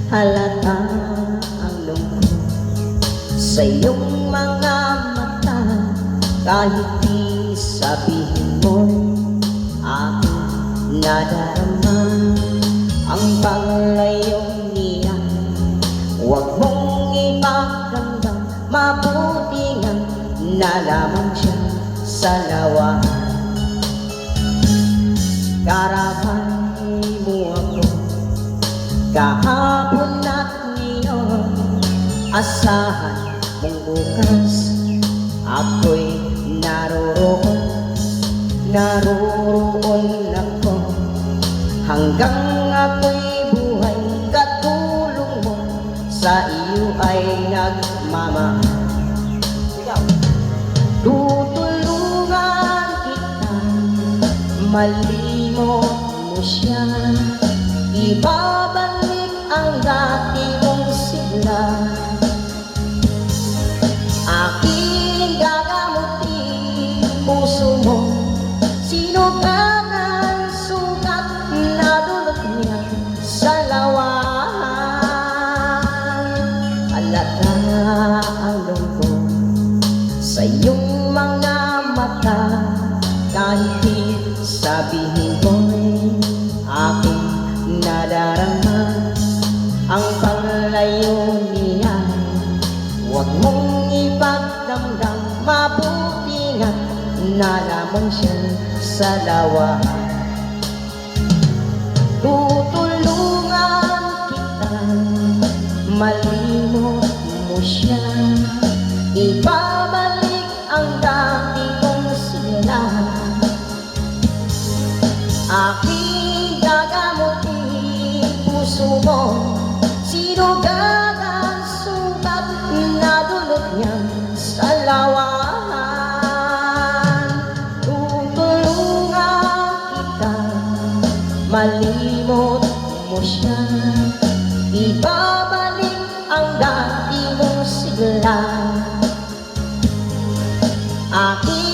Halata ang lungkot sa iyong mga mata, kahit di sabihin mo, aking nadarama ang paglayong niya. Huwag mong ipagdamdam, mabuti nga na lamang siya sa lawahan. Karabay mo ako kahapon at ngayon, asahan mong bukas ako'y naroon ako. Hanggang ako'y buhay, katulong mo sa iyo ay nagmamahal. Tutulungan kita, malimot mo siya, ibabalik ang dati mong sigla. Aking gagamutin puso mo, sino ka ng sugat na dulot niya sa lawahan. Halata ang lungkot sa iyong mga mata, kahit di sabihin mo'y aking nadarama ang paglayo niya. Huwag mong ipagdamdam, mabuti nga na lamang siya sa lawahan. Tutulungan kita, malimot mo siya, ibabalik ang dati kong silahan. Aking gagamutin puso mo, sino ang sugat na dulot niya sa lawahan. Tutulungan kita, malimot mo siya, ibabalik ang dati mong sigla. Aking